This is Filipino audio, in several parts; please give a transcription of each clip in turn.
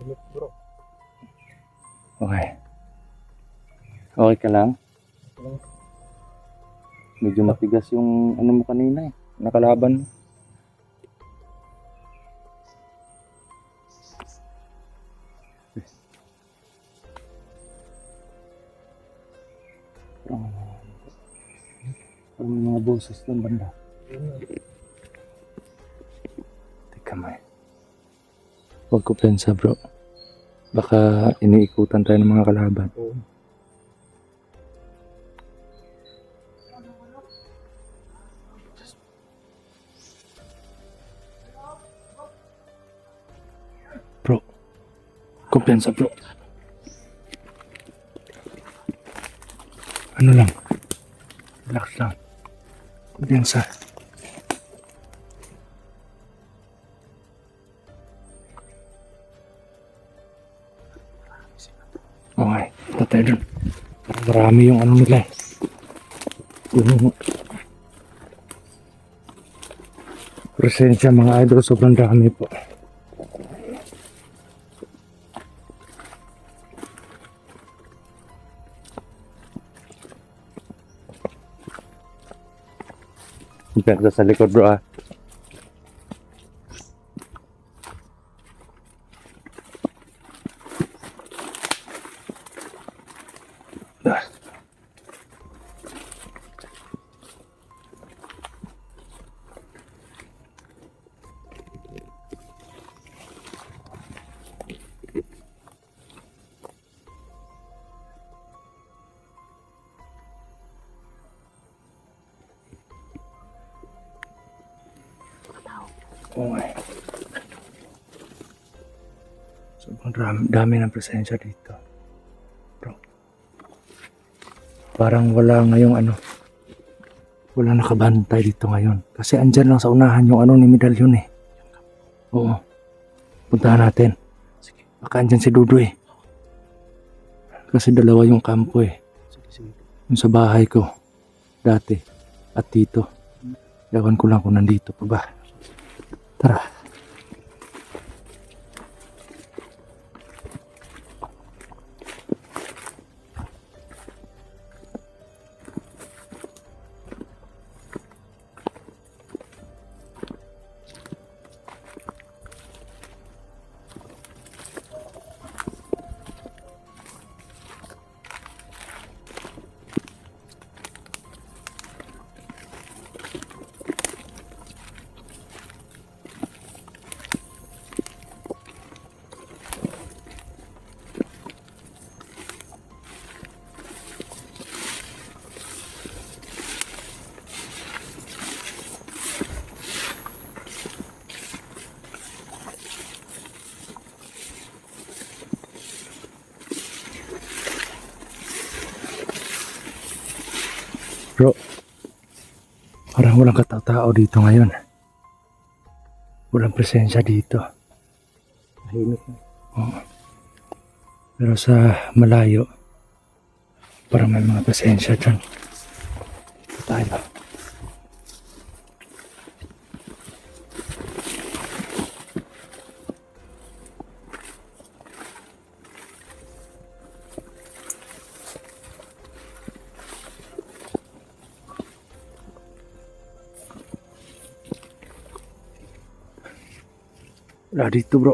Tahimik bro. Okay. Okay ka lang? Medyo matigas yung ano mo kanina eh. Nakalaban mo. Parang may mga boses doon banda. Teka may. Huwag ko pensa bro. Baka iniikutan tayo ng mga kalaban. Oo. Bro. Kumpensa bro. Ano lang. Relax lang. Kumpensa. Okay. Ito tayo dun. Marami yung ano nila eh. Yung presensya mga idol. Sobrang dami po. Kumpensa sa likod bro ah. Okay. Sobrang dami ng presensya dito. Bro. Parang wala ngayong ano. Wala nakabantay dito ngayon. Kasi andyan lang sa unahan yung ano ni Medalyon eh. Oo. Puntahan natin. Sige. Baka andyan si Dudoy. Kasi dalawa yung kampo eh. Sige. Yung sa bahay ko. Dati. At dito. Ewan ko lang kung nandito pa ba. Tara. Bro, parang walang katao dito ngayon. Walang presensya dito. Tahimik na. Oo. Pero sa malayo, parang may mga presensya dyan. Ito tayo. Wala dito bro.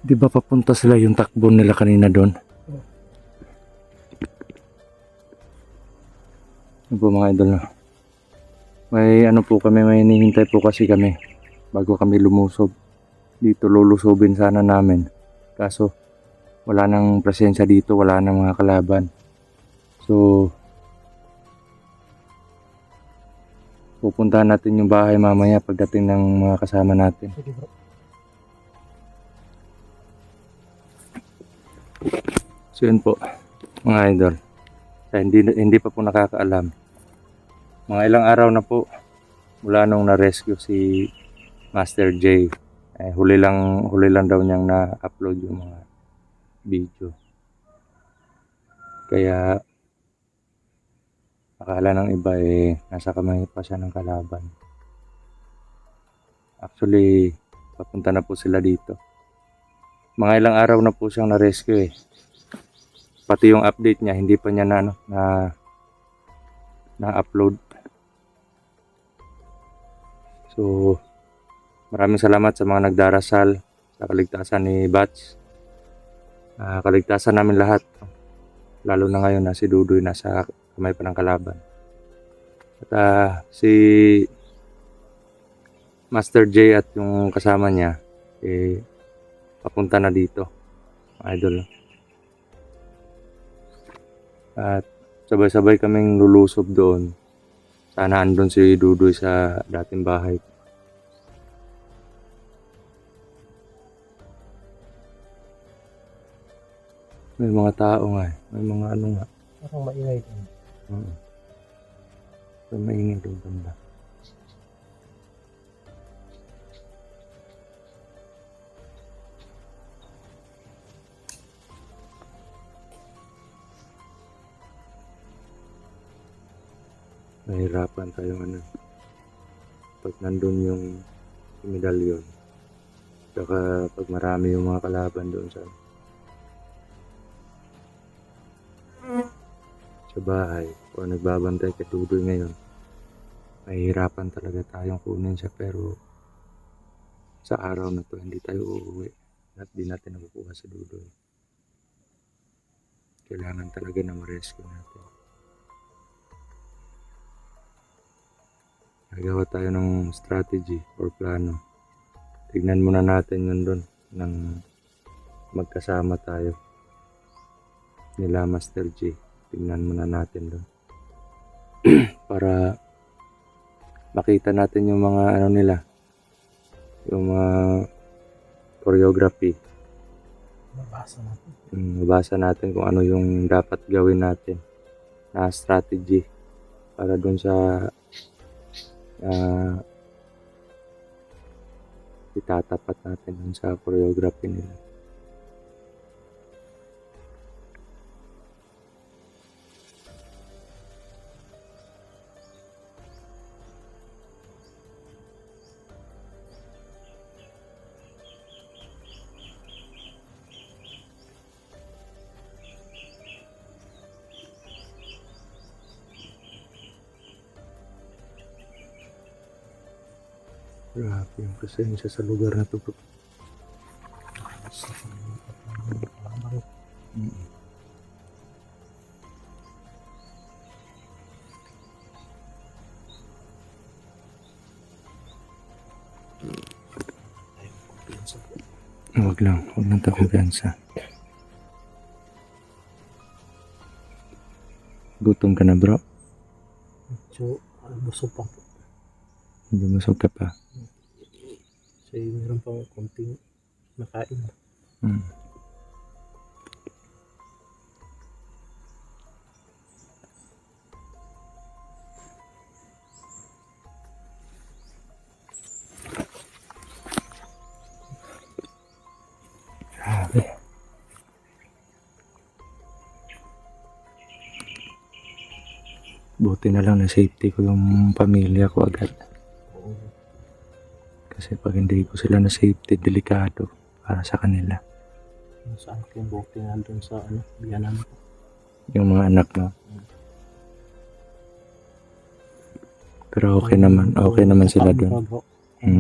Di ba papunta sila yung takbo nila kanina doon? Ano po mga idol no? May ano po kami, may hinihintay po kasi kami bago kami lumusob. Dito lulusobin sana namin. Kaso wala nang presensya dito, wala nang mga kalaban. So pupuntahan natin yung bahay mamaya pagdating ng mga kasama natin. Sige bro. So yun po mga idol. Hindi pa po nakakaalam. Mga ilang araw na po mula nung na-rescue si Master J. Huli lang daw niyang na-upload yung mga video. Kaya Akala ng iba nasa kamay pa siya ng kalaban. Actually, papunta na po sila dito. Mga ilang araw na po siyang na-rescue. Pati yung update niya, hindi pa niya na-upload. So, maraming salamat sa mga nagdarasal sa kaligtasan ni Batch. Kaligtasan namin lahat. Lalo na ngayon na si Dudoy nasa kamay pa ng kalaban. At si Master J at yung kasama niya papunta na dito, idol. At sabay-sabay kaming lulusob doon. Sana andun si Dudoy sa dating bahay. May mga tao nga may mga ano nga. Parang maingay din. May maingay doon banda. Nahirapan tayong pag nandun yung medalyon, saka pag marami yung mga kalaban doon sa bahay o nagbabantay kay Dudoy ngayon, mahihirapan talaga tayong kunin siya. Pero sa araw na to hindi tayo uuwi at di natin nakukuha sa Dudoy. Kailangan talaga na ma-rescue natin. Nagawa tayo ng strategy or plano. Tignan muna natin yun doon nang magkasama tayo nila Master G. Tignan muna natin doon para makita natin yung mga ano nila, yung mga choreography. Mabasa natin kung ano yung dapat gawin natin na strategy para doon sa itatapat natin dun sa choreography nila. Grabe yung presensya sa lugar na to, bro. Huwag lang tayo kumpiyansa. Gutom ka na, bro? So, busog pa po. Hindi busog ka pa? Kasi meron pang konting nakain. Grabe. Buti na lang na safety ko yung pamilya ko agad. Kasi pag hindi ko sila na safety, delikado para sa kanila. Saan ko yung buti nandun sa biyanan ko. Yung mga anak mo. Pero okay naman sila doon.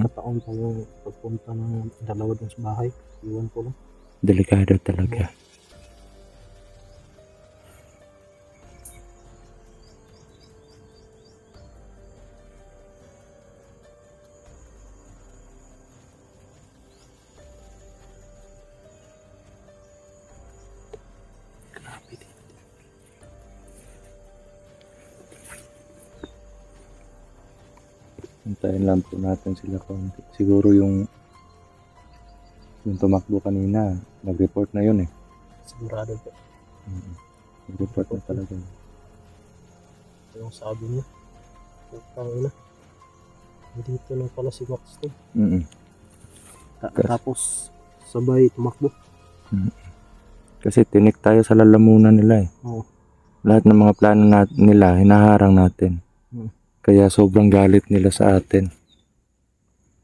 Kataon pa yung pagpunta ng dalawa dun sa bahay. Iwan ko lang. Delikado talaga. Hintayin lang po natin sila konti. Siguro yung tumakbo kanina, nag-report na yun eh. Sigurado po. Nag-report na talaga. Yung sabi niya, putang ina. Dito lang pala si Max to. Tapos sabay tumakbo. Kasi tinik tayo sa lalamunan nila eh. Oo. lahat ng mga plano nila, hinaharang natin. Kaya sobrang galit nila sa atin.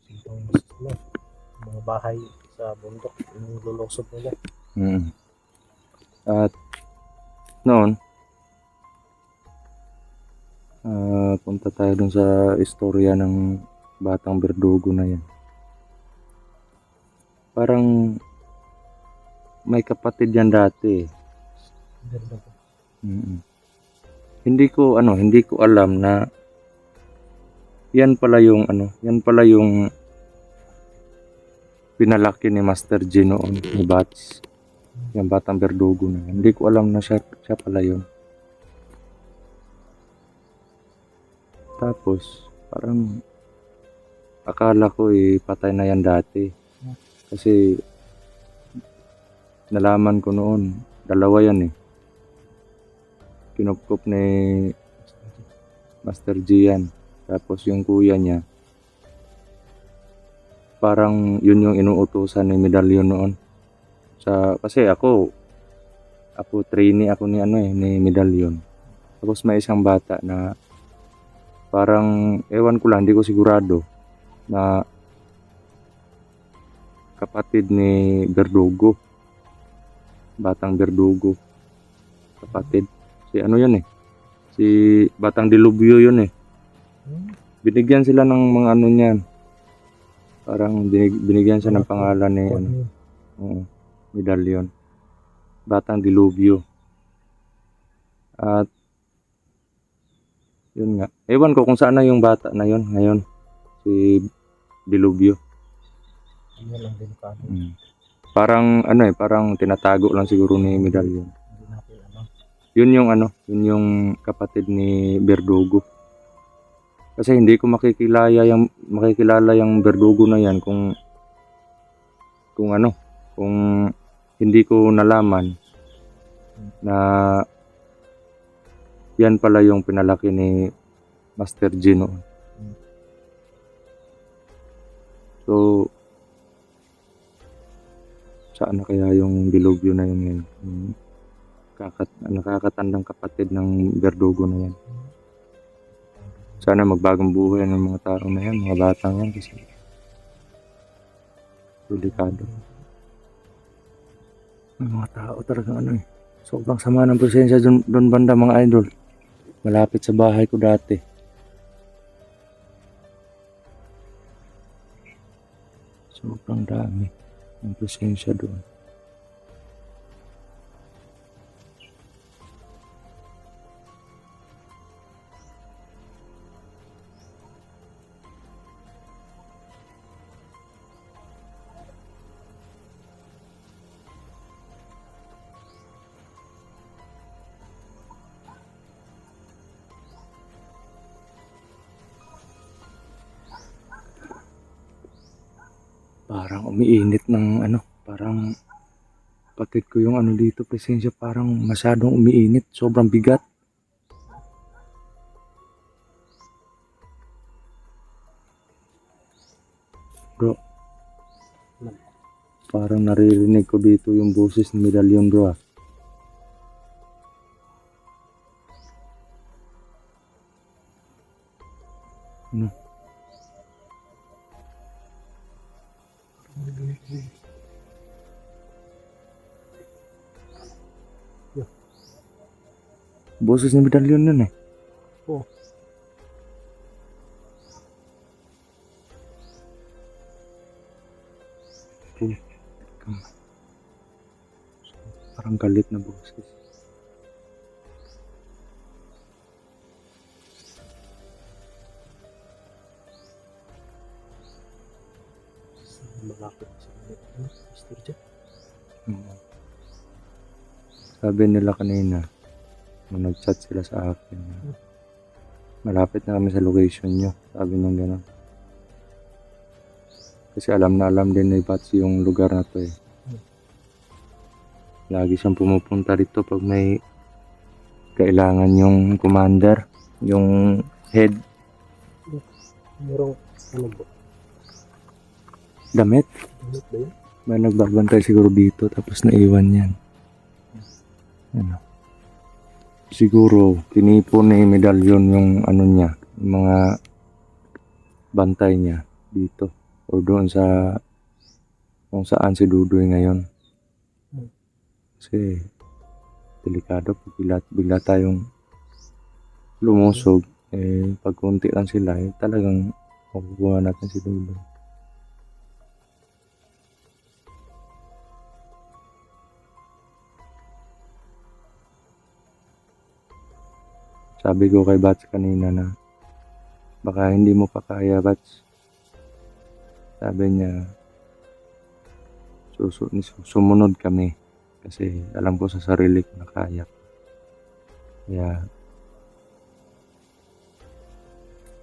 Itong mga bahay sa bundok, yung lulusob nila. Mm. At noon, punta tayo dun sa istorya ng batang berdugo na yan. Parang may kapatid yan dati. Ganda po. Mm. Hindi ko alam na yan pala yung pinalaki ni Master G noon, ni Bats. Yung batang berdugo na yan. Hindi ko alam na siya pala yun. Tapos, parang akala ko patay na yan dati. Kasi nalaman ko noon, dalawa yan Kinupkup ni Master G yan. Tapos yung kuya niya, parang yun yung inuutusan ni Medallion noon. Kasi ako trainee ako ni Medallion. Tapos may isang bata na parang, ewan ko lang, hindi ko sigurado na kapatid ni Berdugo. Batang Berdugo. Kapatid. Si Batang Dilubyo yun Binigyan sila ng mga niyan. Parang binigyan siya ng pangalan ni Medallion. Batang Dilubyo. At yun nga. Ewan ko kung saan na yung bata na yun ngayon. Si Dilubyo. Yan ang delikado. Parang parang tinatago lang siguro ni Medallion. Hindi natin alam. Yun yung kapatid ni Berdugo. Kasi hindi ko makikilala yung Berdugo na yan kung hindi ko nalaman na yan pala yung pinalaki ni Master G noon. So, saan na kaya yung Dilubyo na yun ngayon? Nakakatandang kapatid ng Berdugo na yan. Sana magbagong buhay ng mga tao na yan, mga batang yan, kasi delikado. May mga tao talaga sobrang sama ng presensya doon banda, mga idol. Malapit sa bahay ko dati. Sobrang dami ng presensya doon. Parang umiinit ng parang kapatid ko yung dito, presensya, parang masyadong umiinit, sobrang bigat. Bro, parang naririnig ko dito yung boses ni Medallion, bro. Boses ni Medallion yun Oh. Parang galit na boses. Malapit sa Mr. J. Sabi nila kanina, nung nag-chat sila sa akin, malapit na kami sa location nyo. Sabi nung gano'n. Kasi alam na alam din ni Bats yung lugar na to Lagi siyang pumupunta dito pag may kailangan yung commander, yung head. Merong ba? Damit. Damit ba yun? May nagbabantay siguro dito tapos naiwan yan. siguro tinipon ni Medallion yung ano niya, yung mga bantay niya dito o doon sa kung saan si Dudoy ngayon. Kasi delikado pag bigla tayong lumusog, pag konti lang sila, talagang makukuha natin si Dudoy. Sabi ko kay Bats kanina na baka hindi mo pa kaya, Bats. Sabi niya, sumunod kami kasi alam ko sa sarili ko na kaya. Kaya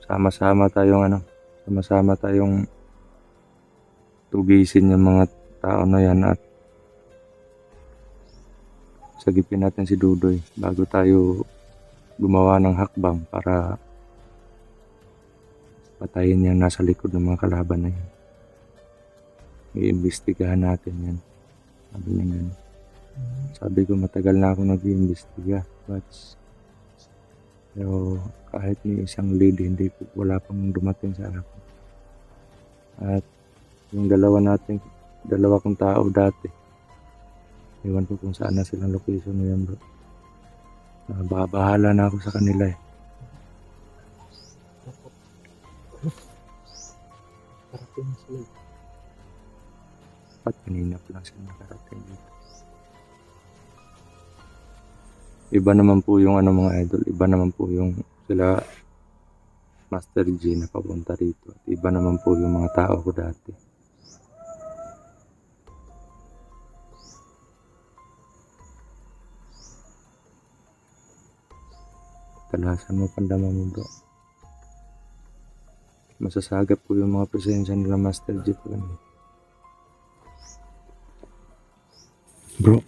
sama-sama tayong tugisin yung mga tao na yan at sagipin natin si Dudoy bago tayo gumawa ng hakbang para patayin yung nasa likod ng mga kalaban na yan. Iimbestigahan natin yan. Sabi niya ganun. Sabi ko matagal na ako nag-iimbestiga, but pero kahit ni isang lead wala pang dumating sa akin. At yung dalawa kong tao dati, iwan ko kung saan na silang location na yan, bro. Bahala na ako sa kanila eh. Parating na sila. At kanina pa lang sila nakarating dito. Iba naman po yung mga idol, iba naman po yung sila Master G na papunta rito. At iba naman po yung mga tao ko dati. Talasan mo pandama mo, bro. Masasagap po yung mga presensya nila Master G po kanina. Bro,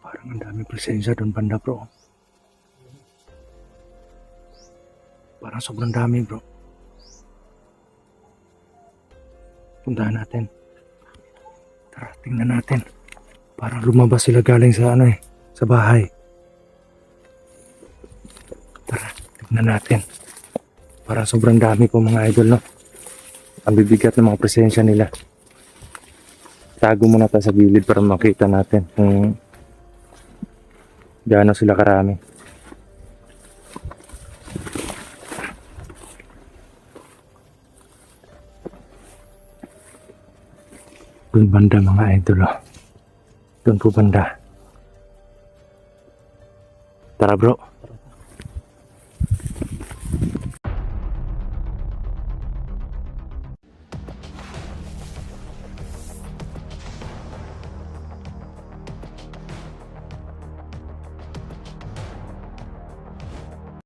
parang ang dami presensya doon banda, bro. Parang sobrang dami, bro. Puntahan natin. Tara, tingnan natin. Parang lumabas sila galing sa sa bahay. Tara, tingnan natin. Parang sobrang dami po mga idol, no? Ang bibigat ng mga presensya nila. Tago muna tayo sa gilid para makita natin kung gaano sila karami. Doon banda mga idol, oh. Doon po banda. Tara, bro.